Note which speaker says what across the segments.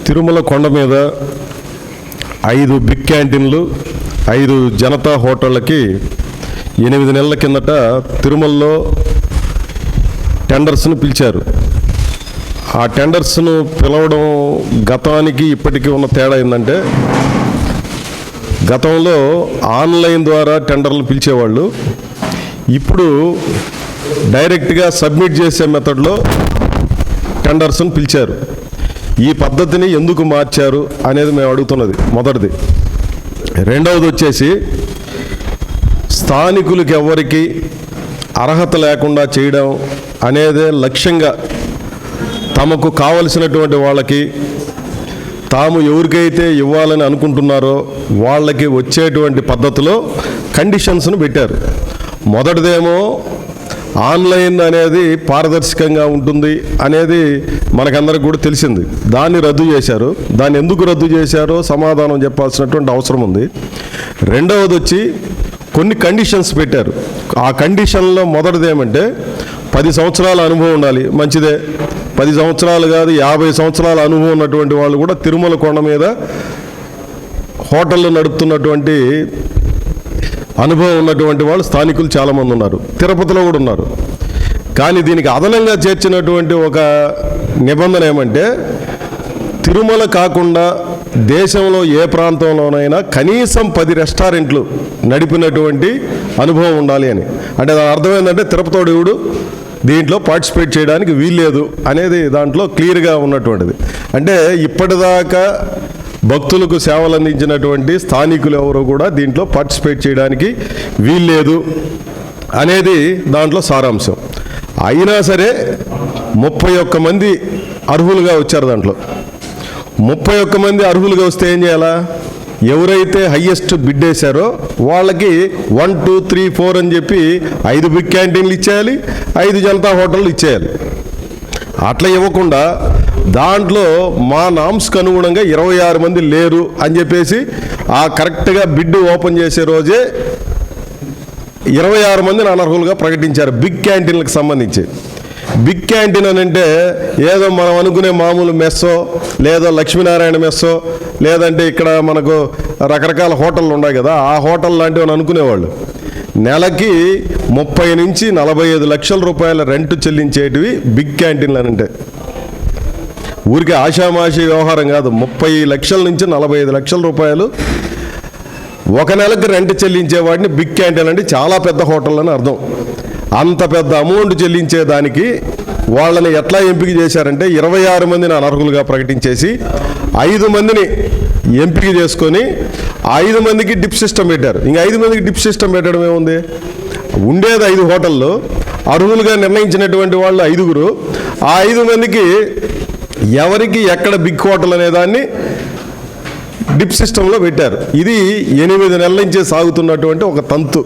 Speaker 1: తిరుమల కొండ మీద 5 బిగ్ క్యాంటీన్లు 5 జనతా హోటళ్ళకి 8 నెలల కిందట తిరుమలలో టెండర్స్ను పిలిచారు. ఆ టెండర్స్ను పిలవడం గతానికి ఇప్పటికీ ఉన్న తేడా ఏంటంటే, గతంలో ఆన్లైన్ ద్వారా టెండర్లు పిలిచేవాళ్ళు, ఇప్పుడు డైరెక్ట్గా సబ్మిట్ చేసే మెథడ్లో టెండర్స్ను పిలిచారు. ఈ పద్ధతిని ఎందుకు మార్చారు అనేది మేము అడుగుతున్నది మొదటిది. రెండవది వచ్చేసి, స్థానికులకి ఎవరికి అర్హత లేకుండా చేయడం అనేదే లక్ష్యంగా తమకు కావలసినటువంటి వాళ్ళకి తాము ఎవరికైతే ఇవ్వాలని అనుకుంటున్నారో వాళ్ళకి వచ్చేటువంటి పద్ధతిలో కండిషన్స్ను పెట్టారు. మొదటిదేమో ఆన్లైన్ అనేది పారదర్శకంగా ఉంటుంది అనేది మనకందరికి కూడా తెలిసింది. దాన్ని రద్దు చేశారు. దాన్ని ఎందుకు రద్దు చేశారో సమాధానం చెప్పాల్సినటువంటి అవసరం ఉంది. రెండవది వచ్చి కొన్ని కండిషన్స్ పెట్టారు. ఆ కండిషన్లో మొదటిది ఏమంటే 10 సంవత్సరాల అనుభవం ఉండాలి. మంచిదే, 10 సంవత్సరాలు కాదు 50 సంవత్సరాల అనుభవం ఉన్నటువంటి వాళ్ళు కూడా తిరుమల కొండ మీద హోటళ్ళు నడుపుతున్నటువంటి అనుభవం ఉన్నటువంటి వాళ్ళు స్థానికులు చాలామంది ఉన్నారు. తిరుపతిలో కూడా ఉన్నారు. కానీ దీనికి అదనంగా చేర్చినటువంటి ఒక నిబంధన ఏమంటే, తిరుమల కాకుండా దేశంలో ఏ ప్రాంతంలోనైనా కనీసం 10 రెస్టారెంట్లు నడిపినటువంటి అనుభవం ఉండాలి అని. అంటే దాని అర్థం ఏంటంటే, తిరుపతోడు దీంట్లో పార్టిసిపేట్ చేయడానికి వీల్లేదు అనేది దాంట్లో క్లియర్గా ఉన్నటువంటిది. అంటే ఇప్పటిదాకా భక్తులకు సేవలు అందించినటువంటి స్థానికులు ఎవరు కూడా దీంట్లో పార్టిసిపేట్ చేయడానికి వీల్లేదు అనేది దాంట్లో సారాంశం. అయినా సరే 31 మంది అర్హులుగా వచ్చారు. దాంట్లో 31 మంది అర్హులుగా వస్తే ఏం చేయాలా? ఎవరైతే హయ్యెస్ట్ బిడ్ వేశారో వాళ్ళకి 1, 2, 3, 4 అని చెప్పి 5 బిగ్ క్యాంటీన్లు ఇచ్చేయాలి, 5 జనతా హోటళ్ళు ఇచ్చేయాలి. అట్లా ఇవ్వకుండా దాంట్లో మా నామ్స్కి అనుగుణంగా 26 మంది లేరు అని చెప్పేసి ఆ కరెక్ట్గా బిడ్ ఓపెన్ చేసే రోజే 26 మందిని అనర్హులుగా ప్రకటించారు బిగ్ క్యాంటీన్లకు సంబంధించి. బిగ్ క్యాంటీన్ అని అంటే ఏదో మనం అనుకునే మామూలు మెస్సో, లేదో లక్ష్మీనారాయణ మెస్సో, లేదంటే ఇక్కడ మనకు రకరకాల హోటళ్ళు ఉన్నాయి కదా, ఆ హోటల్ లాంటివి అని అనుకునేవాళ్ళు. నెలకి 30 నుంచి 45 లక్షల రూపాయల రెంట్ చెల్లించేటివి బిగ్ క్యాంటీన్లు అని అంటే. ఊరికి ఆషామాషి వ్యవహారం కాదు. 30 లక్షల నుంచి 45 లక్షల రూపాయలు ఒక నెలకు రెంట్ చెల్లించేవాడిని బిగ్ క్యాంటీన్ అంటే చాలా పెద్ద హోటల్ అని అర్థం. అంత పెద్ద అమౌంట్ చెల్లించేదానికి వాళ్ళని ఎట్లా ఎంపిక చేశారంటే, 26 మందిని అనర్హులుగా ప్రకటించేసి 5 మందిని ఎంపిక చేసుకొని 5 మందికి డిప్ సిస్టమ్ పెట్టారు. ఇంకా 5 మందికి డిప్ సిస్టమ్ పెట్టడం ఏముంది? ఉండేది 5 హోటళ్ళు, అర్హులుగా నిర్ణయించినటువంటి వాళ్ళు 5గురు. ఆ 5 మందికి ఎవరికి ఎక్కడ బిగ్ హోటల్ అనేదాన్ని డిప్ సిస్టంలో పెట్టారు. ఇది 8 నెలల నుంచి సాగుతున్నటువంటి ఒక తంతు.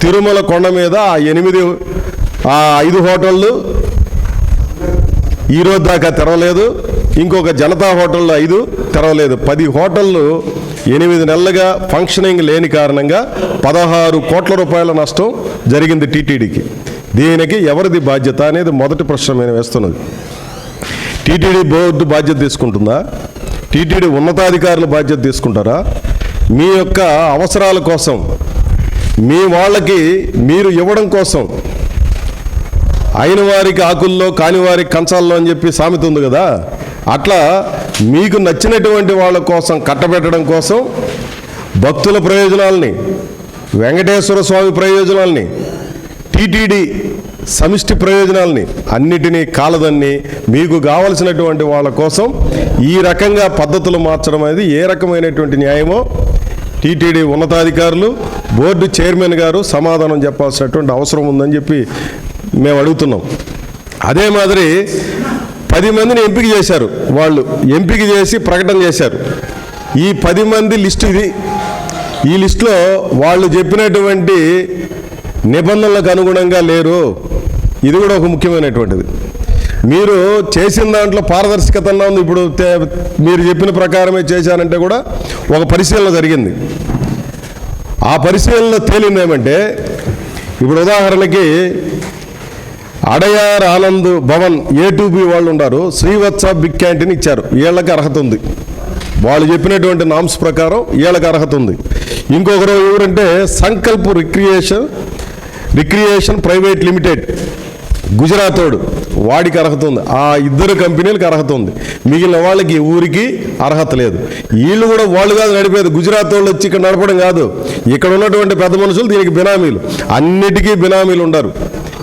Speaker 1: తిరుమల కొండ మీద ఆ 5 హోటళ్ళు ఈరోజు దాకా తెరవలేదు. ఇంకొక జనతా హోటళ్ళు 5 తెరవలేదు. 10 హోటళ్ళు 8 నెలలుగా ఫంక్షనింగ్ లేని కారణంగా 16 కోట్ల రూపాయల నష్టం జరిగింది టీటీడీకి. దీనికి ఎవరిది బాధ్యత అనేది మొదటి ప్రశ్న నేను వేస్తున్నది. టీటీడీ బోర్డు బాధ్యత తీసుకుంటుందా? టీటీడీ ఉన్నతాధికారులు బాధ్యత తీసుకుంటారా? మీ యొక్క అవసరాల కోసం, మీ వాళ్ళకి మీరు ఇవ్వడం కోసం, అయిన వారికి ఆకుల్లో కాని వారికి కంచాల్లో అని చెప్పి సామెత ఉంది కదా, అట్లా మీకు నచ్చినటువంటి వాళ్ళ కోసం కట్టబెట్టడం కోసం భక్తుల ప్రయోజనాలని, వెంకటేశ్వర స్వామి ప్రయోజనాలని, టీటీడీ సమిష్టి ప్రయోజనాలని అన్నిటినీ కాలదన్ని మీకు కావలసినటువంటి వాళ్ళ కోసం ఈ రకంగా పద్ధతులు మార్చడం అనేది ఏ రకమైనటువంటి న్యాయమో టీటీడీ ఉన్నతాధికారులు, బోర్డు చైర్మన్ గారు సమాధానం చెప్పాల్సినటువంటి అవసరం ఉందని చెప్పి మేము అడుగుతున్నాం. అదే మాదిరి 10 మందిని ఎంపిక చేశారు. వాళ్ళు ఎంపిక చేసి ప్రకటన చేశారు. ఈ 10 మంది లిస్టు ఇది. ఈ లిస్టులో వాళ్ళు చెప్పినటువంటి నిబంధనలకు అనుగుణంగా లేరు. ఇది కూడా ఒక ముఖ్యమైనటువంటిది. మీరు చేసిన దాంట్లో పారదర్శకత ఉంది. ఇప్పుడు మీరు చెప్పిన ప్రకారమే చేశానంటే కూడా ఒక పరిశీలన జరిగింది. ఆ పరిశీలనలో తేలింది ఏమంటే, ఇప్పుడు ఉదాహరణకి అడయార్ ఆనంద్ భవన్ A2B వాళ్ళు ఉన్నారు, శ్రీవత్స బిగ్ క్యాంటీన్ ఇచ్చారు, వీళ్ళకి అర్హత ఉంది. వాళ్ళు చెప్పినటువంటి నామ్స్ ప్రకారం వీళ్ళకి అర్హత ఉంది. ఇంకొకరు ఎవరంటే సంకల్ప్ రిక్రియేషన్ ప్రైవేట్ లిమిటెడ్, గుజరాతోడు, వాడికి అర్హత ఉంది. ఆ ఇద్దరు కంపెనీలకు అర్హత ఉంది. మిగిలిన వాళ్ళకి ఊరికి అర్హత లేదు. వీళ్ళు కూడా వాళ్ళు కాదు నడిపేది, గుజరాత్ వాళ్ళు వచ్చి ఇక్కడ నడపడం కాదు. ఇక్కడ ఉన్నటువంటి పెద్ద మనుషులు దీనికి బినామీలు, అన్నిటికీ బినామీలు ఉండరు.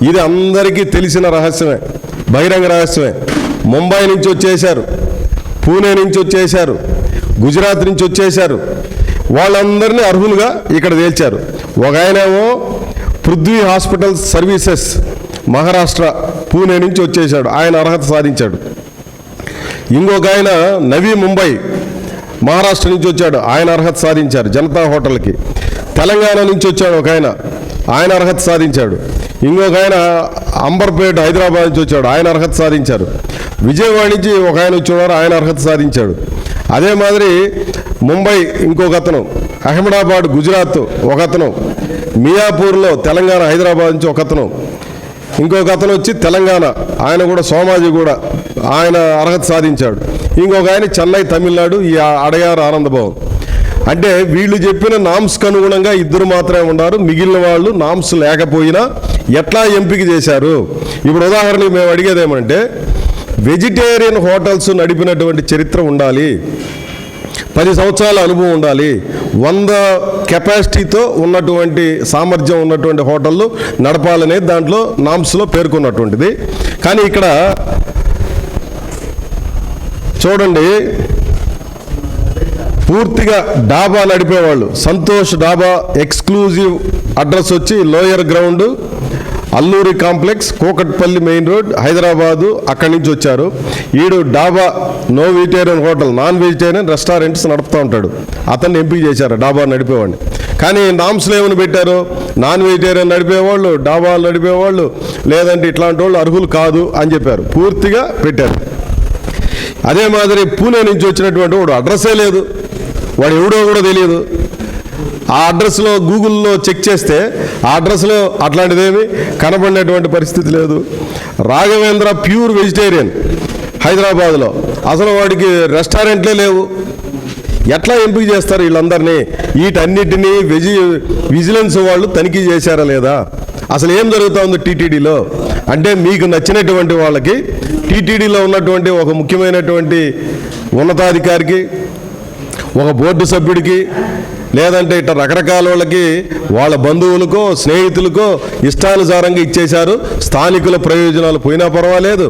Speaker 1: ఇది అందరికీ తెలిసిన రహస్యమే, బహిరంగ రహస్యమే. ముంబై నుంచి వచ్చేశారు, పూణే నుంచి వచ్చేశారు, గుజరాత్ నుంచి వచ్చేశారు. వాళ్ళందరినీ అర్హులుగా ఇక్కడ తేల్చారు. ఒక ఆయనేమో పృథ్వీ హాస్పిటల్ సర్వీసెస్ మహారాష్ట్ర పూణే నుంచి వచ్చేసాడు, ఆయన అర్హత సాధించాడు. ఇంకొక ఆయన నవీ ముంబై మహారాష్ట్ర నుంచి వచ్చాడు, ఆయన అర్హత సాధించారు జనతా హోటల్కి. తెలంగాణ నుంచి వచ్చాడు ఒక ఆయన అర్హత సాధించాడు. ఇంకొక ఆయన అంబర్పేట హైదరాబాద్ నుంచి వచ్చాడు, ఆయన అర్హత సాధించారు. విజయవాడ నుంచి ఒక ఆయన వచ్చేవారు, ఆయన అర్హత సాధించాడు. అదే మాదిరి ముంబై ఇంకొక అతను, అహ్మదాబాద్ గుజరాత్ ఒక అతను, మియాపూర్లో తెలంగాణ హైదరాబాద్ నుంచి ఒక అతను, ఇంకొక అతను వచ్చి తెలంగాణ, ఆయన కూడా సోమాజీ కూడా, ఆయన అర్హత సాధించాడు. ఇంకొక ఆయన చెన్నై తమిళనాడు, ఈ అడయార్ ఆనంద్ భవన్. అంటే వీళ్ళు చెప్పిన నామ్స్కి అనుగుణంగా ఇద్దరు మాత్రమే ఉన్నారు. మిగిలిన వాళ్ళు నామ్స్ లేకపోయినా ఎట్లా ఎంపిక చేశారు? ఇప్పుడు ఉదాహరణకి మేము అడిగేది ఏమంటే, వెజిటేరియన్ హోటల్స్ నడిపినటువంటి చరిత్ర ఉండాలి, 10 సంవత్సరాల అనుభవం ఉండాలి, 100 కెపాసిటీతో ఉన్నటువంటి సామర్థ్యం ఉన్నటువంటి హోటళ్ళు నడపాలనేది దాంట్లో నామ్స్లో పేర్కొన్నటువంటిది. కానీ ఇక్కడ చూడండి, పూర్తిగా డాబా నడిపేవాళ్ళు, సంతోష్ డాబా ఎక్స్క్లూజివ్ అడ్రస్ వచ్చి lower ground, Alluri complex, Kukatpally main road, Hyderabad, అక్కడి నుంచి వచ్చారు. ఈడు డాబా నో vegetarian hotel, non vegetarian restaurants నడుపుతూ ఉంటాడు. అతన్ని ఎంపిక చేశారు డాబా నడిపేవాడిని. కానీ నామ్స్లో ఏమని పెట్టారు? నాన్ వెజిటేరియన్ నడిపేవాళ్ళు, డాబాలు నడిపేవాళ్ళు, లేదంటే ఇట్లాంటి వాళ్ళు అర్హులు కాదు అని చెప్పారు, పూర్తిగా పెట్టారు. అదే మాదిరి పూణే నుంచి వచ్చినటువంటి వాడు అడ్రస్సే లేదు, వాడు ఎవడో కూడా తెలియదు. ఆ అడ్రస్లో గూగుల్లో చెక్ చేస్తే ఆ అడ్రస్లో అట్లాంటిదేమి కనబడినటువంటి పరిస్థితి లేదు. రాఘవేంద్ర ప్యూర్ వెజిటేరియన్ హైదరాబాద్లో, అసలు వాడికి రెస్టారెంట్లే లేవు. ఎట్లా ఎంపిక చేస్తారు వీళ్ళందరినీ? వీటన్నిటినీ విజిలెన్స్ వాళ్ళు తనిఖీ చేశారా లేదా? అసలు ఏం జరుగుతూ ఉంది టీటీడీలో అంటే, మీకు నచ్చినటువంటి వాళ్ళకి టీటీడీలో ఉన్నటువంటి ఒక ముఖ్యమైనటువంటి ఉన్నతాధికారికి, ఒక బోర్డు సభ్యుడికి, లేదంటే ఇట్లా రకరకాల వాళ్ళకి వాళ్ళ బంధువులకో స్నేహితులకో ఇష్టానుసారంగా ఇచ్చేశారు. స్థానికుల ప్రయోజనాలు పోయినా పర్వాలేదు,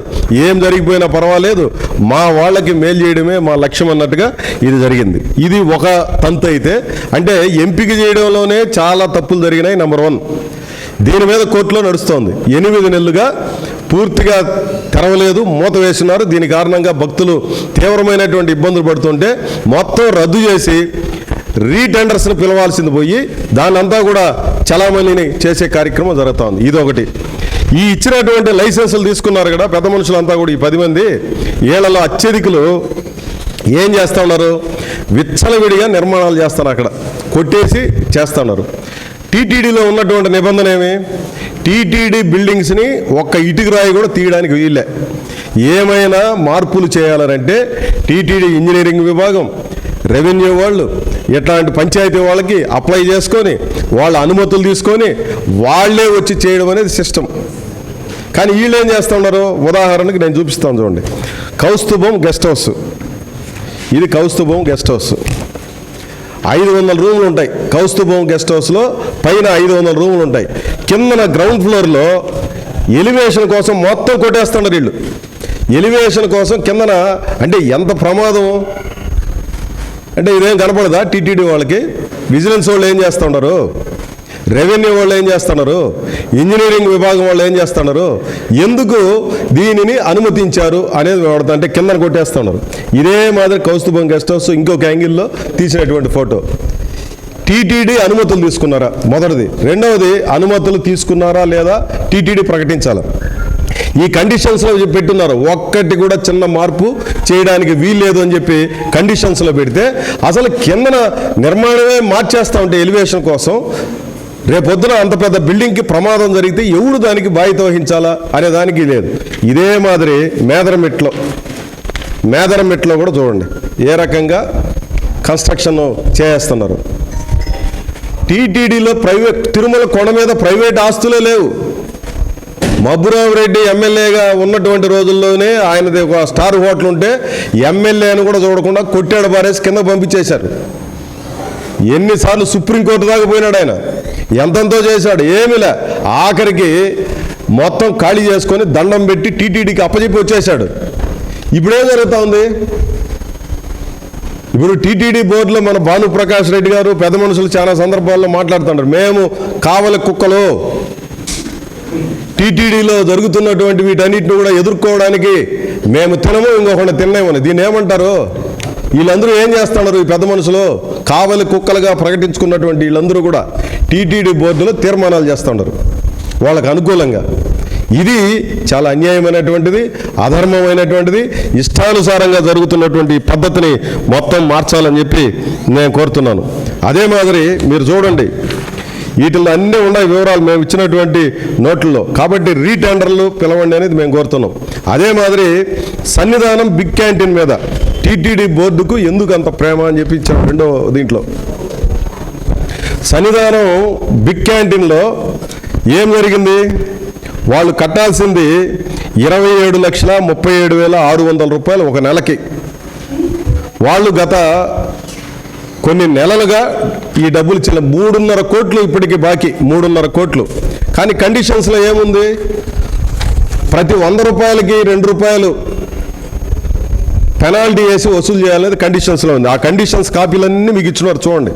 Speaker 1: ఏం జరిగిపోయినా పర్వాలేదు, మా వాళ్ళకి మేలు చేయడమే మా లక్ష్యం అన్నట్టుగా ఇది జరిగింది. ఇది ఒక తంతు అయితే, అంటే ఎంపిక చేయడంలోనే చాలా తప్పులు జరిగినాయి. నెంబర్ 1, దీని మీద కోర్టులో నడుస్తోంది. 8 నెలలుగా పూర్తిగా తెరవలేదు, మూత వేస్తున్నారు. దీని కారణంగా భక్తులు తీవ్రమైనటువంటి ఇబ్బందులు పడుతుంటే మొత్తం రద్దు చేసి రీటెండర్స్ని పిలవాల్సింది పోయి దాన్నంతా కూడా చలామణిని చేసే కార్యక్రమం జరుగుతూ ఉంది. ఇదొకటి. ఈ ఇచ్చినటువంటి లైసెన్సులు తీసుకున్నారు కదా పెద్ద మనుషులంతా కూడా, ఈ 10 మంది, ఏళ్లలో అత్యధికులు ఏం చేస్తూ ఉన్నారు? విచ్చలవిడిగా నిర్మాణాలు చేస్తారు, అక్కడ కొట్టేసి చేస్తున్నారు. టీటీడీలో ఉన్నటువంటి నిబంధన ఏమి? టీటీడీ బిల్డింగ్స్ని ఒక్క ఇటుక రాయి కూడా తీయడానికి వీల్లే. ఏమైనా మార్పులు చేయాలంటే టీటీడీ ఇంజనీరింగ్ విభాగం, రెవెన్యూ వాళ్ళు, ఇట్లాంటి పంచాయతీ వాళ్ళకి అప్లై చేసుకొని వాళ్ళ అనుమతులు తీసుకొని వాళ్ళే వచ్చి చేయడం అనేది సిస్టమ్. కానీ వీళ్ళు ఏం చేస్తూ ఉన్నారు? ఉదాహరణకి నేను చూపిస్తాను చూడండి. కౌస్తుభం గెస్ట్ హౌస్, ఇది కౌస్తుభం గెస్ట్ హౌస్, 500 రూములు ఉంటాయి. కౌస్తుభం గెస్ట్ హౌస్లో పైన 500 రూములు ఉంటాయి. కిందన గ్రౌండ్ ఫ్లోర్లో ఎలివేషన్ కోసం మొత్తం కొట్టేస్తున్నారు వీళ్ళు. ఎలివేషన్ కోసం కిందన, అంటే ఎంత ప్రమాదం అంటే ఇదేం కనపడదా టీటీడీ వాళ్ళకి? విజిలెన్స్ వాళ్ళు ఏం చేస్తున్నారు? రెవెన్యూ వాళ్ళు ఏం చేస్తున్నారు? ఇంజనీరింగ్ విభాగం వాళ్ళు ఏం చేస్తున్నారు? ఎందుకు దీనిని అనుమతించారు అనేది వాడుతా అంటే కిందన కొట్టేస్తున్నారు. ఇదే మాదిరి కౌస్తుభం గెస్ట్ హౌస్ ఇంకొక యాంగిల్లో తీసినటువంటి ఫోటో. టీటీడీ అనుమతులు తీసుకున్నారా? మొదటిది. రెండవది, అనుమతులు తీసుకున్నారా లేదా టీటీడీ ప్రకటించాలి. ఈ కండిషన్స్లో పెట్టున్నారు, ఒక్కటి కూడా చిన్న మార్పు చేయడానికి వీల్లేదు అని చెప్పి కండిషన్స్లో పెడితే, అసలు కిందన నిర్మాణమే మార్చేస్తూ ఉంటే ఎలివేషన్ కోసం రేపొద్దున అంత పెద్ద బిల్డింగ్కి ప్రమాదం జరిగితే ఎవరు దానికి బాధ్యత వహించాలా అనే దానికి లేదు. ఇదే మాదిరి మేదరమెట్లో కూడా చూడండి ఏ రకంగా కన్స్ట్రక్షన్ చేస్తున్నారు. టీటీడీలో తిరుమల కొండ మీద ప్రైవేట్ ఆస్తులే లేవు. మబ్బురావు రెడ్డి ఎమ్మెల్యేగా ఉన్నటువంటి రోజుల్లోనే ఆయనది ఒక స్టార్ హోటల్ ఉంటే ఎమ్మెల్యేని కూడా చూడకుండా కొట్టాడు, బారేసి కింద పంపించేశారు. ఎన్నిసార్లు సుప్రీంకోర్టు దాకా పోయినాడు ఆయన, ఎంతంతో చేశాడు, ఏమిలే. ఆఖరికి మొత్తం ఖాళీ చేసుకొని దండం పెట్టి టీటీడీకి అప్పచెప్పి వచ్చేశాడు. ఇప్పుడేం జరుగుతూ ఉంది? ఇప్పుడు టీటీడీ బోర్డులో మన భానుప్రకాష్ రెడ్డి గారు పెద్ద మనుషులు చాలా సందర్భాల్లో మాట్లాడుతున్నారు, మేము కావలి కుక్కలు, టీటీడీలో జరుగుతున్నటువంటి వీటన్నిటిని కూడా ఎదుర్కోవడానికి మేము తినము, ఇంకొకటి తిన్నామని. దీన్ని ఏమంటారు? వీళ్ళందరూ ఏం చేస్తున్నారు? ఈ పెద్ద మనుషులు కావలి కుక్కలుగా ప్రకటించుకున్నటువంటి వీళ్ళందరూ కూడా టీటీడీ బోర్డులో తీర్మానాలు చేస్తున్నారు వాళ్ళకు అనుకూలంగా. ఇది చాలా అన్యాయమైనటువంటిది, అధర్మమైనటువంటిది. ఇష్టానుసారంగా జరుగుతున్నటువంటి పద్ధతిని మొత్తం మార్చాలని చెప్పి నేను కోరుతున్నాను. అదే మాదిరి మీరు చూడండి, వీటిల్లో అన్నీ ఉన్నాయి వివరాలు మేము ఇచ్చినటువంటి నోట్లలో. కాబట్టి రీటెండర్లు పిలవండి అనేది మేము కోరుతున్నాం. అదే మాదిరి సన్నిధానం బిగ్ క్యాంటీన్ మీద టీటీడీ బోర్డుకు ఎందుకు అంత ప్రేమ అని చెప్పి ఇచ్చాం. రెండో దీంట్లో సన్నిధానం బిగ్ క్యాంటీన్లో ఏం జరిగింది? వాళ్ళు కట్టాల్సింది 27,37,600 రూపాయలు ఒక నెలకి. వాళ్ళు గత కొన్ని నెలలుగా ఈ డబ్బులు ఇచ్చిన 3.5 కోట్లు ఇప్పటికీ బాకీ, 3.5 కోట్లు. కానీ కండిషన్స్లో ఏముంది? ప్రతి 100 రూపాయలకి 2 రూపాయలు పెనాల్టీ వేసి వసూలు చేయాలనేది కండిషన్స్లో ఉంది. ఆ కండిషన్స్ కాపీలన్నీ మీకు ఇచ్చినారు చూడండి.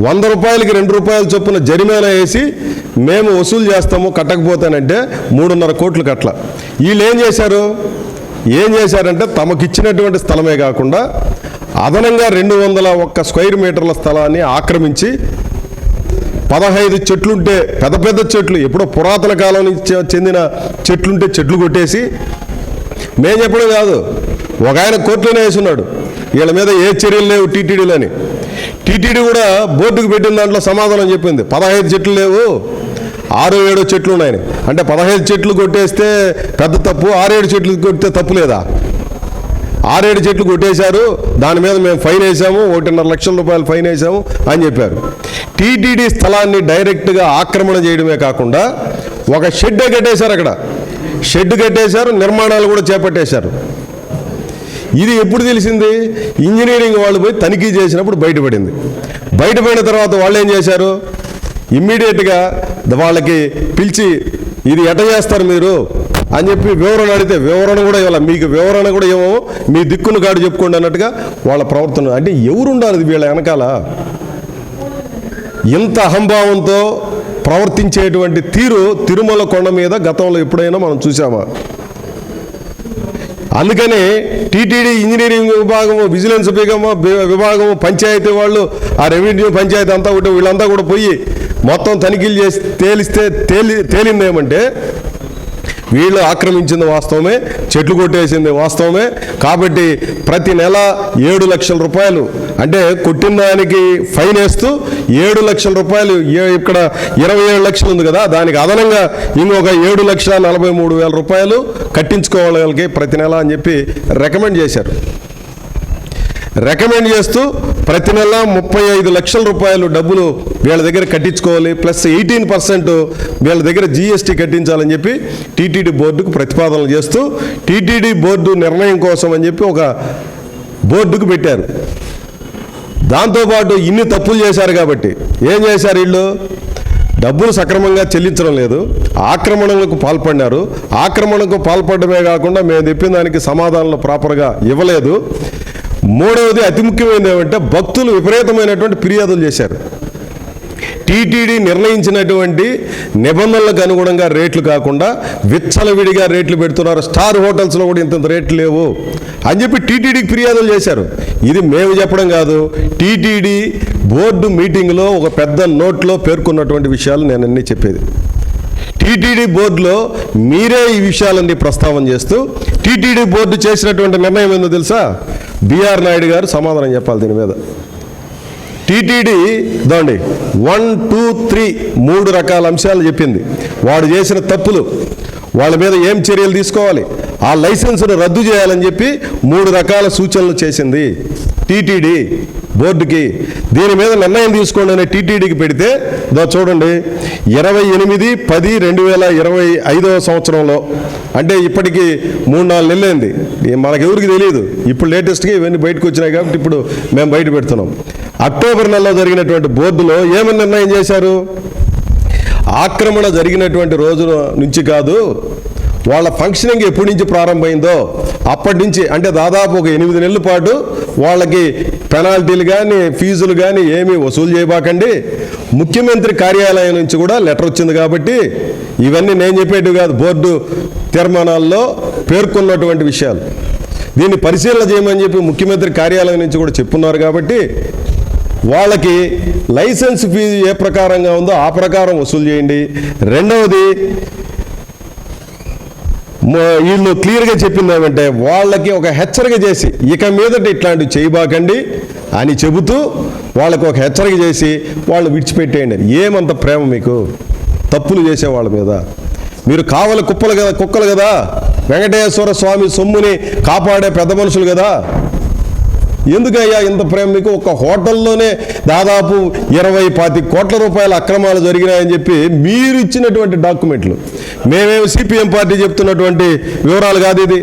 Speaker 1: 100 రూపాయలకి 2 రూపాయలు చొప్పున జరిమానా వేసి మేము వసూలు చేస్తాము కట్టకపోతానంటే 3.5 కోట్లు కట్ల. వీళ్ళు ఏం చేశారంటే తమకిచ్చినటువంటి స్థలమే కాకుండా అదనంగా 201 స్క్వేర్ మీటర్ల స్థలాన్ని ఆక్రమించి 15 చెట్లుంటే పెద్ద పెద్ద చెట్లు, ఎప్పుడో పురాతన కాలం నుంచి చెందిన చెట్లుంటే చెట్లు కొట్టేసి, మేము చెప్పడం కాదు, ఒక ఆయన కోర్టులోనే వేసున్నాడు వీళ్ళ మీద ఏ చర్యలు లేవు టీటీడీలని. టీటీడీ కూడా బోర్డుకు పెట్టిన దాంట్లో సమాధానం చెప్పింది 15 చెట్లు లేవు, 6-7 చెట్లు ఉన్నాయని. అంటే 15 చెట్లు కొట్టేస్తే పెద్ద తప్పు, 6-7 చెట్లు కొట్టితే తప్పు లేదా? 6-7 చెట్లు కొట్టేశారు, దాని మీద మేము ఫైన్ వేసాము, 1.5 లక్షల రూపాయలు ఫైన్ వేసాము అని చెప్పారు. టీటీడీ స్థలాన్ని డైరెక్ట్గా ఆక్రమణ చేయడమే కాకుండా ఒక షెడ్డే కట్టేశారు, అక్కడ షెడ్ కట్టేశారు, నిర్మాణాలు కూడా చేపట్టేశారు. ఇది ఎప్పుడు తెలిసింది? ఇంజనీరింగ్ వాళ్ళు పోయి తనిఖీ చేసినప్పుడు బయటపడింది. బయటపడిన తర్వాత వాళ్ళు ఏం చేశారు? ఇమ్మీడియట్గా వాళ్ళకి పిలిచి ఇది ఎట చేస్తారు మీరు అని చెప్పి వివరణ అడిగితే వివరణ కూడా ఇవ్వాలి, మీకు వివరణ కూడా ఏమో మీ దిక్కును కాడు చెప్పుకోండి అన్నట్టుగా వాళ్ళ ప్రవర్తన. అంటే ఎవరుండాలి వీళ్ళ వెనకాల? ఇంత అహంభావంతో ప్రవర్తించేటువంటి తీరు తిరుమల కొండ మీద గతంలో ఎప్పుడైనా మనం చూసామా? అందుకని టీటీడీ ఇంజనీరింగ్ విభాగము, విజిలెన్స్ విభాగము, పంచాయతీ వాళ్ళు, ఆ రెవెన్యూ పంచాయతీ అంతా కూడా వీళ్ళంతా కూడా పోయి మొత్తం తనిఖీలు చేసి తేలింది ఏమంటే వీళ్ళు ఆక్రమించింది వాస్తవమే, చెట్లు కొట్టేసింది వాస్తవమే. కాబట్టి ప్రతి నెల 7 లక్షల రూపాయలు, అంటే కొట్టిన దానికి ఫైన్ వేస్తూ 7 లక్షల రూపాయలు, ఇక్కడ 27 లక్షలు ఉంది కదా, దానికి అదనంగా ఇంకొక 7,43,000 రూపాయలు కట్టించుకోవాలి ప్రతి నెల అని చెప్పి రికమెండ్ చేశారు. రికమెండ్ చేస్తూ ప్రతి నెల 35 లక్షల రూపాయలు డబ్బులు వీళ్ళ దగ్గర కట్టించుకోవాలి, ప్లస్ 18% వీళ్ళ దగ్గర జీఎస్టీ కట్టించాలని చెప్పి టీటీడీ బోర్డుకు ప్రతిపాదనలు చేస్తూ టీటీడీ బోర్డు నిర్ణయం కోసం అని చెప్పి ఒక బోర్డుకు పెట్టారు. దాంతోపాటు ఇన్ని తప్పులు చేశారు కాబట్టి ఏం చేశారు? వీళ్ళు డబ్బులు సక్రమంగా చెల్లించడం లేదు, ఆక్రమణలకు పాల్పడినారు. ఆక్రమణకు పాల్పడమే కాకుండా మేము చెప్పిన దానికి సమాధానాలు ప్రాపర్గా ఇవ్వలేదు. మూడవది అతి ముఖ్యమైనది ఏమంటే భక్తులు విపరీతమైనటువంటి ఫిర్యాదులు చేశారు. టీటీడీ నిర్ణయించినటువంటి నిబంధనలకు అనుగుణంగా రేట్లు కాకుండా విచ్చలవిడిగా రేట్లు పెడుతున్నారు, స్టార్ హోటల్స్లో కూడా ఇంత రేట్లు లేవు అని చెప్పి టీటీడీకి ఫిర్యాదులు చేశారు. ఇది మేము చెప్పడం కాదు, టీటీడీ బోర్డు మీటింగ్లో ఒక పెద్ద నోట్లో పేర్కొన్నటువంటి విషయాలు నేను అన్నీ చెప్పేది. టీటీడీ బోర్డులో మీరే ఈ విషయాలన్నీ ప్రస్తావన చేస్తూ టీటీడీ బోర్డు చేసినటువంటి నిర్ణయం ఏందో తెలుసా? బిఆర్ నాయుడు గారు సమాధానం చెప్పాలి దీని మీద. టీటీడీ దాండి 1, 2, 3 3 రకాల అంశాలు చెప్పింది. వాడు చేసిన తప్పులు, వాళ్ళ మీద ఏం చర్యలు తీసుకోవాలి, ఆ లైసెన్సును రద్దు చేయాలని చెప్పి 3 రకాల సూచనలు చేసింది టీటీడీ బోర్డుకి. దీని మీద నిర్ణయం తీసుకోండి అని టీటీడీకి పెడితే చూడండి 28/10/2025 సంవత్సరంలో, అంటే ఇప్పటికి 3-4 నెలలైంది. మనకెవరికి తెలియదు, ఇప్పుడు లేటెస్ట్గా ఇవన్నీ బయటకు వచ్చినాయి కాబట్టి ఇప్పుడు మేము బయట పెడుతున్నాం. అక్టోబర్ నెలలో జరిగినటువంటి బోర్డులో ఏమని నిర్ణయం చేశారు, ఆక్రమణ జరిగినటువంటి రోజు నుంచి కాదు, వాళ్ళ ఫంక్షనింగ్ ఎప్పటి నుంచి ప్రారంభమైందో అప్పటి నుంచి, అంటే దాదాపు ఒక 8 నెలల పాటు వాళ్ళకి పెనాల్టీలు కానీ ఫీజులు కానీ ఏమీ వసూలు చేయబాకండి. ముఖ్యమంత్రి కార్యాలయం నుంచి కూడా లెటర్ వచ్చింది కాబట్టి ఇవన్నీ నేను చెప్పేటివి కాదు, బోర్డు తీర్మానాల్లో పేర్కొన్నటువంటి విషయాలు. దీన్ని పరిశీలన చేయమని చెప్పి ముఖ్యమంత్రి కార్యాలయం నుంచి కూడా చెప్పున్నారు కాబట్టి వాళ్ళకి లైసెన్స్ ఫీజు ఏ ప్రకారంగా ఉందో ఆ ప్రకారం వసూలు చేయండి. రెండవది, వీళ్ళు క్లియర్గా చెప్పింది ఏమంటే వాళ్ళకి ఒక హెచ్చరిక చేసి ఇక మీదట ఇట్లాంటివి చేయబాకండి అని చెబుతూ వాళ్ళకు ఒక హెచ్చరిక చేసి వాళ్ళు విడిచిపెట్టేయండి. ఏమంత ప్రేమ మీకు తప్పులు చేసే వాళ్ళ మీద? మీరు కావలి కుక్కలు కదా, వెంకటేశ్వర స్వామి సొమ్ముని కాపాడే పెద్ద మనుషులు కదా, ఎందుకయ్యా ఇంత ప్రేమ మీకు? ఒక హోటల్లోనే దాదాపు 20-25 కోట్ల రూపాయల అక్రమాలు జరిగినాయని చెప్పి మీరు ఇచ్చినటువంటి డాక్యుమెంట్లు, మేమేమి సిపిఎం పార్టీ చెప్తున్నటువంటి వివరాలు కాదు, ఇది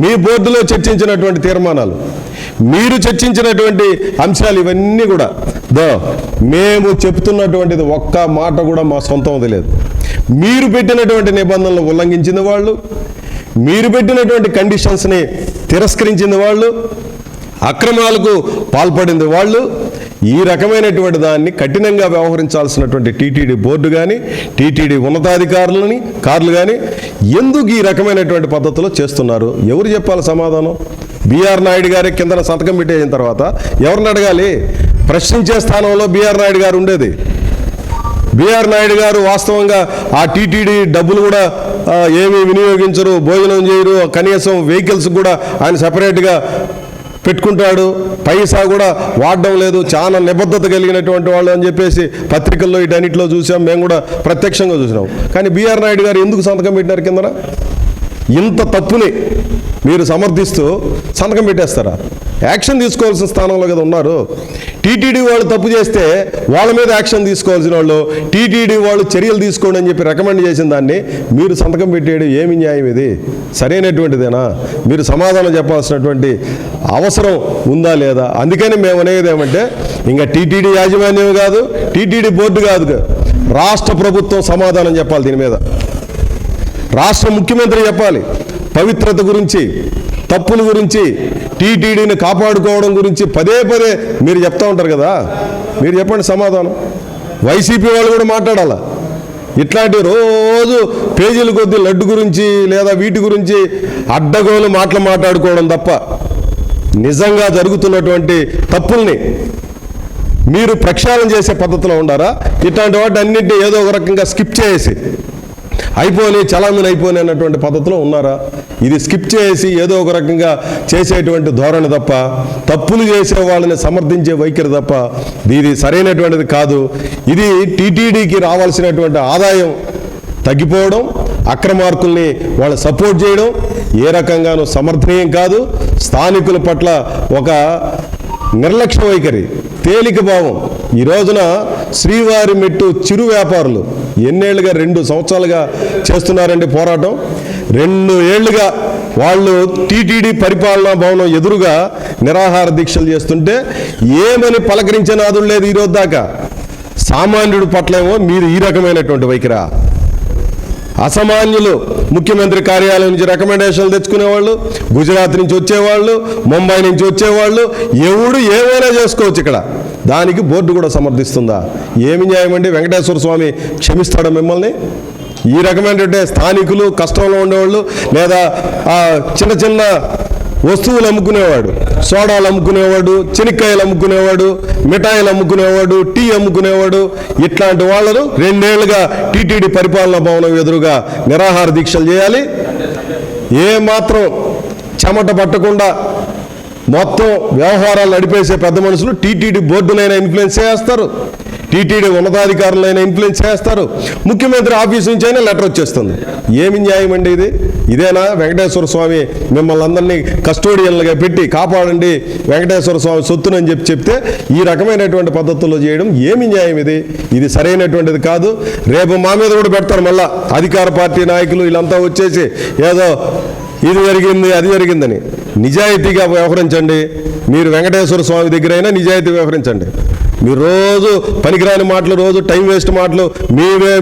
Speaker 1: మీ బోర్డులో చర్చించినటువంటి తీర్మానాలు, మీరు చర్చించినటువంటి అంశాలు ఇవన్నీ కూడా. మేము చెప్తున్నటువంటిది ఒక్క మాట కూడా మా సొంతం తెలియదు. మీరు పెట్టినటువంటి నిబంధనలు ఉల్లంఘించింది వాళ్ళు, మీరు పెట్టినటువంటి కండిషన్స్ని తిరస్కరించింది వాళ్ళు, అక్రమాలకు పాల్పడింది వాళ్ళు. ఈ రకమైనటువంటి దాన్ని కఠినంగా వ్యవహరించాల్సినటువంటి టీటీడీ బోర్డు కానీ టీటీడీ ఉన్నతాధికారులని కార్లు కానీ ఎందుకు ఈ రకమైనటువంటి పద్ధతిలో చేస్తున్నారు? ఎవరు చెప్పాలి సమాధానం? బిఆర్ నాయుడు గారి కింద సంతకం పెట్టేసిన తర్వాత ఎవరిని అడగాలి? ప్రశ్నించే స్థానంలో బిఆర్ నాయుడు గారు ఉండేది. బిఆర్ నాయుడు గారు వాస్తవంగా ఆ టీటీడీ డబ్బులు కూడా ఏమీ వినియోగించరు, భోజనం చేయరు, కనీసం వెహికల్స్ కూడా ఆయన సెపరేట్గా పెట్టుకుంటాడు, పైసా కూడా వాడడం లేదు, చాలా నిబద్ధత కలిగినటువంటి వాళ్ళు అని చెప్పేసి పత్రికల్లో వీటన్నిటిలో చూసాం, మేము కూడా ప్రత్యక్షంగా చూసినాం. కానీ బిఆర్ నాయుడు గారు ఎందుకు సంతకం పెట్టినారు కిందన? ఇంత తప్పుని మీరు సమర్థిస్తూ సంతకం పెట్టేస్తారా? యాక్షన్ తీసుకోవాల్సిన స్థానంలో కదా ఉన్నారు. టీటీడీ వాళ్ళు తప్పు చేస్తే వాళ్ళ మీద యాక్షన్ తీసుకోవాల్సిన వాళ్ళు, టీటీడీ వాళ్ళు చర్యలు తీసుకోండి అని చెప్పి రికమెండ్ చేసిన దాన్ని మీరు సంతకం పెట్టేయడం ఏమి న్యాయం? ఇది సరైనటువంటిదేనా? మీరు సమాధానం చెప్పాల్సినటువంటి అవసరం ఉందా లేదా? అందుకని మేము అనేది ఏమంటే, ఇంకా టీటీడీ యాజమాన్యం కాదు, టీటీడీ బోర్డు కాదు, రాష్ట్ర ప్రభుత్వం సమాధానం చెప్పాలి దీని మీద. రాష్ట్ర ముఖ్యమంత్రి చెప్పాలి. పవిత్రత గురించి, తప్పుల గురించి, టీటీడీని కాపాడుకోవడం గురించి పదే మీరు చెప్తా ఉంటారు కదా, మీరు చెప్పండి సమాధానం. వైసీపీ వాళ్ళు కూడా మాట్లాడాలా. ఇట్లాంటి రోజు పేజీల కొద్దీ లడ్డు గురించి లేదా వీటి గురించి అడ్డగోలు మాట్లాడుకోవడం తప్ప నిజంగా జరుగుతున్నటువంటి తప్పుల్ని మీరు ప్రక్షాళన చేసే పద్ధతిలో ఉండారా? ఇట్లాంటి వాటి అన్నింటినీ ఏదో ఒక రకంగా స్కిప్ చేసి అయిపోయి చలామణి అయిపోయి అన్నటువంటి పద్ధతిలో ఉన్నారా? ఇది స్కిప్ చేసి ఏదో ఒక రకంగా చేసేటువంటి ధోరణి తప్ప, తప్పులు చేసే వాళ్ళని సమర్థించే వైఖరి తప్ప ఇది సరైనటువంటిది కాదు. ఇది టీటీడీకి రావాల్సినటువంటి ఆదాయం తగ్గిపోవడం, అక్రమార్కుల్ని వాళ్ళు సపోర్ట్ చేయడం ఏ రకంగానూ సమర్థనీయం కాదు. స్థానికుల పట్ల ఒక నిర్లక్ష్య వైఖరి, తేలిక భావం. ఈ రోజున శ్రీవారి మెట్టు చిరు వ్యాపారులు ఎన్నేళ్లుగా 2 సంవత్సరాలుగా చేస్తున్నారండి పోరాటం. 2 ఏళ్లుగా వాళ్ళు టీటీడీ పరిపాలనా భవనం ఎదురుగా నిరాహార దీక్షలు చేస్తుంటే ఏమని పలకరించే నాదుడు లేదు ఈరోజు దాకా. సామాన్యుడి పట్లేమో మీరు ఈ రకమైనటువంటి వైఖరా? అసామాన్యులు ముఖ్యమంత్రి కార్యాలయం నుంచి రికమెండేషన్లు తెచ్చుకునేవాళ్ళు, గుజరాత్ నుంచి వచ్చేవాళ్ళు, ముంబై నుంచి వచ్చేవాళ్ళు, ఎవడు ఏమైనా చేసుకోవచ్చు ఇక్కడ. దానికి బోర్డు కూడా సమర్థిస్తుందా? ఏమి న్యాయం అండి? వెంకటేశ్వర స్వామి క్షమిస్తాడా మిమ్మల్ని? ఈ రకమైనటువంటి స్థానికులు, కష్టంలో ఉండేవాళ్ళు, లేదా చిన్న చిన్న వస్తువులు అమ్ముకునేవాడు, సోడాలు అమ్ముకునేవాడు, చెనిక్కాయలు అమ్ముకునేవాడు, మిఠాయిలు అమ్ముకునేవాడు, టీ అమ్ముకునేవాడు, ఇట్లాంటి వాళ్ళను 2 ఏళ్లుగా టీటీడీ పరిపాలనా భవనం ఎదురుగా నిరాహార దీక్షలు చేయాలి. ఏమాత్రం చెమట పట్టకుండా మొత్తం వ్యవహారాలు నడిపేసే పెద్ద మనుషులు టీటీడీ బోర్డునైనా ఇన్ఫ్లుయెన్స్ చేస్తారు, టీటీడీ ఉన్నతాధికారులైనా ఇన్ఫ్లుయెన్స్ చేస్తారు, ముఖ్యమంత్రి ఆఫీస్ నుంచి అయినా లెటర్ వచ్చేస్తుంది. ఏమి న్యాయం అండి ఇది? ఇదేనా వెంకటేశ్వర స్వామి మిమ్మల్ని అందరినీ కస్టోడియన్లుగా పెట్టి కాపాడండి వెంకటేశ్వర స్వామి సొత్తునని చెప్తే ఈ రకమైనటువంటి పద్ధతుల్లో చేయడం ఏమి న్యాయం ఇది? ఇది సరైనటువంటిది కాదు. రేపు మా మీద కూడా పెడతారు మళ్ళా అధికార పార్టీ నాయకులు వీళ్ళంతా వచ్చేసి ఏదో ఇది జరిగింది అది జరిగిందని. నిజాయితీగా వ్యవహరించండి. మీరు వెంకటేశ్వర స్వామి దగ్గర అయినా నిజాయితీ వ్యవహరించండి. మీరు రోజు పనికిరాని మాటలు, రోజు టైం వేస్ట్ మాటలు,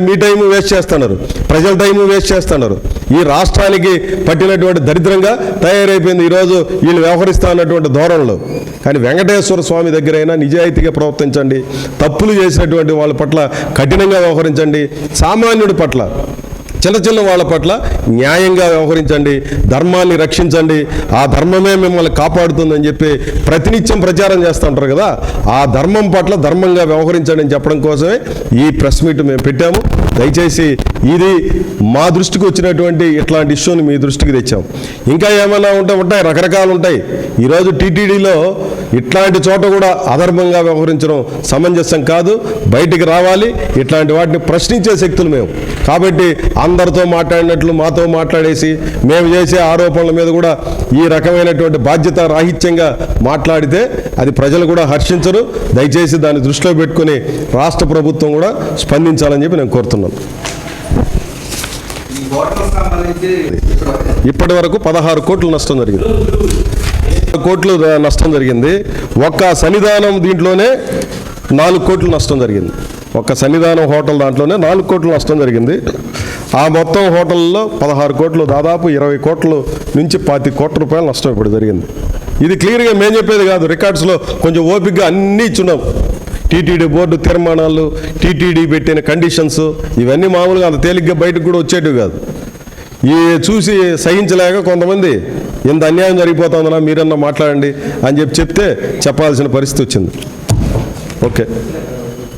Speaker 1: మీ టైం వేస్ట్ చేస్తున్నారు, ప్రజల టైం వేస్ట్ చేస్తున్నారు. ఈ రాష్ట్రానికి పట్టినటువంటి దరిద్రంగా తయారైపోయింది ఈరోజు వీళ్ళు వ్యవహరిస్తా అన్నటువంటి ధోరణులు. కానీ వెంకటేశ్వర స్వామి దగ్గరైనా నిజాయితీగా ప్రవర్తించండి. తప్పులు చేసినటువంటి వాళ్ళ పట్ల కఠినంగా వ్యవహరించండి. సామాన్యుడి పట్ల, చిన్న చిన్న వాళ్ళ పట్ల న్యాయంగా వ్యవహరించండి, ధర్మాన్ని రక్షించండి. ఆ ధర్మమే మిమ్మల్ని కాపాడుతుందని చెప్పి ప్రతినిత్యం ప్రచారం చేస్తూ ఉంటారు కదా, ఆ ధర్మం పట్ల ధర్మంగా వ్యవహరించండి అని చెప్పడం కోసమే ఈ ప్రెస్ మీట్ మేము పెట్టాము. దయచేసి ఇది మా దృష్టికి వచ్చినటువంటి ఇట్లాంటి ఇష్యూని మీ దృష్టికి తెచ్చాం. ఇంకా ఏమైనా ఉంటాయి, రకరకాలు ఉంటాయి. ఈరోజు టీటీడీలో ఇట్లాంటి చోట కూడా అధర్మంగా వ్యవహరించడం సమంజసం కాదు. బయటికి రావాలి. ఇట్లాంటి వాటిని ప్రశ్నించే శక్తులు మేము. కాబట్టి అందరితో మాట్లాడినట్లు మాతో మాట్లాడేసి మేము చేసే ఆరోపణల మీద కూడా ఈ రకమైనటువంటి బాధ్యత రాహిత్యంగా మాట్లాడితే అది ప్రజలు కూడా హర్షించరు. దయచేసి దాన్ని దృష్టిలో పెట్టుకుని రాష్ట్ర ప్రభుత్వం కూడా స్పందించాలని చెప్పి నేను కోరుతున్నాను. ఇప్పటి వరకు 16 కోట్ల నష్టం జరిగింది. కోట్లు నష్టం జరిగింది. ఒక్క సన్నిధానం దీంట్లోనే 4 కోట్ల నష్టం జరిగింది. ఒక్క సన్నిధానం హోటల్ దాంట్లోనే 4 కోట్ల నష్టం జరిగింది. ఆ మొత్తం హోటల్లో 16 కోట్లు, దాదాపు 20 కోట్ల నుంచి 25 కోట్ల రూపాయలు నష్టం ఇప్పుడు జరిగింది. ఇది క్లియర్గా మేము చెప్పేది కాదు, రికార్డ్స్లో కొంచెం ఓపికగా అన్నీ ఇచ్చున్నాం. టీటీడీ బోర్డు తీర్మానాలు, టీటీడీ పెట్టిన కండిషన్స్, ఇవన్నీ మామూలుగా అంత తేలిగ్గా బయటకు కూడా వచ్చేటివి కాదు. ఈ చూసి సహించలేక కొంతమంది ఎంత అన్యాయం జరిగిపోతుందన్నా మీరన్నా మాట్లాడండి అని చెప్తే చెప్పాల్సిన పరిస్థితి వచ్చింది. ఓకే,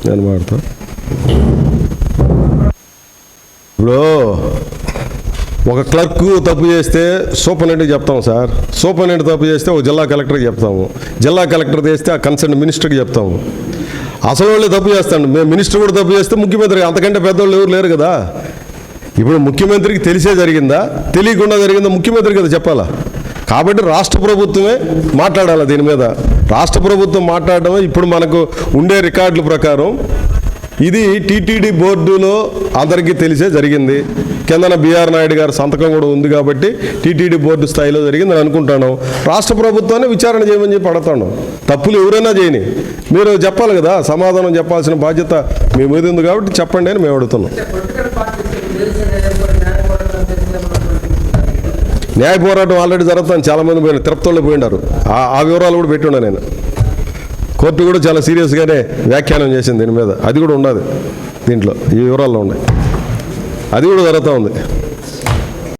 Speaker 1: నేను మాట్లాడతా. ఇప్పుడు ఒక క్లర్క్ తప్పు చేస్తే సూపరింటెండెంట్కి చెప్తాం సార్, సూపరింటెండెంట్ తప్పు చేస్తే ఒక జిల్లా కలెక్టర్కి చెప్తాము, జిల్లా కలెక్టర్ చేస్తే ఆ కన్సర్న్ మినిస్టర్కి చెప్తాము. అసలు వాళ్ళే తప్పు చేస్తాను, మేము మినిస్టర్ కూడా తప్పు చేస్తే ముఖ్యమంత్రికి అంతకంటే పెద్దవాళ్ళు ఎవరు లేరు కదా. ఇప్పుడు ముఖ్యమంత్రికి తెలిసే జరిగిందా తెలియకుండా జరిగిందా ముఖ్యమంత్రికి కదా చెప్పాలా. కాబట్టి రాష్ట్ర ప్రభుత్వమే మాట్లాడాలి దీని మీద. రాష్ట్ర ప్రభుత్వం మాట్లాడడమే ఇప్పుడు మనకు ఉండే రికార్డుల ప్రకారం ఇది టీటీడీ బోర్డులో అందరికీ తెలిసే జరిగింది. కిందన బిఆర్ నాయుడు గారు సంతకం కూడా ఉంది కాబట్టి టీటీడీ బోర్డు స్థాయిలో జరిగిందని అనుకుంటాను. రాష్ట్ర ప్రభుత్వాన్ని విచారణ చేయమని చెప్పి అడుగుతాను. తప్పులు ఎవరైనా చేయని మీరు చెప్పాలి కదా, సమాధానం చెప్పాల్సిన బాధ్యత మీ మీద ఉంది కాబట్టి చెప్పండి అని మేము అడుగుతున్నాం. న్యాయ పోరాటం ఆల్రెడీ జరుగుతుంది, చాలామంది పోయినారు, తిరుపతిలో పోయినారు. ఆ వివరాలు కూడా పెట్టున్నా నేను. కోర్టు కూడా చాలా సీరియస్గానే వ్యాఖ్యానం చేసింది దీని మీద. అది కూడా ఉన్నది దీంట్లో, ఈ వివరాల్లో ఉన్నాయి. అది కూడా జరుగుతూ ఉంది.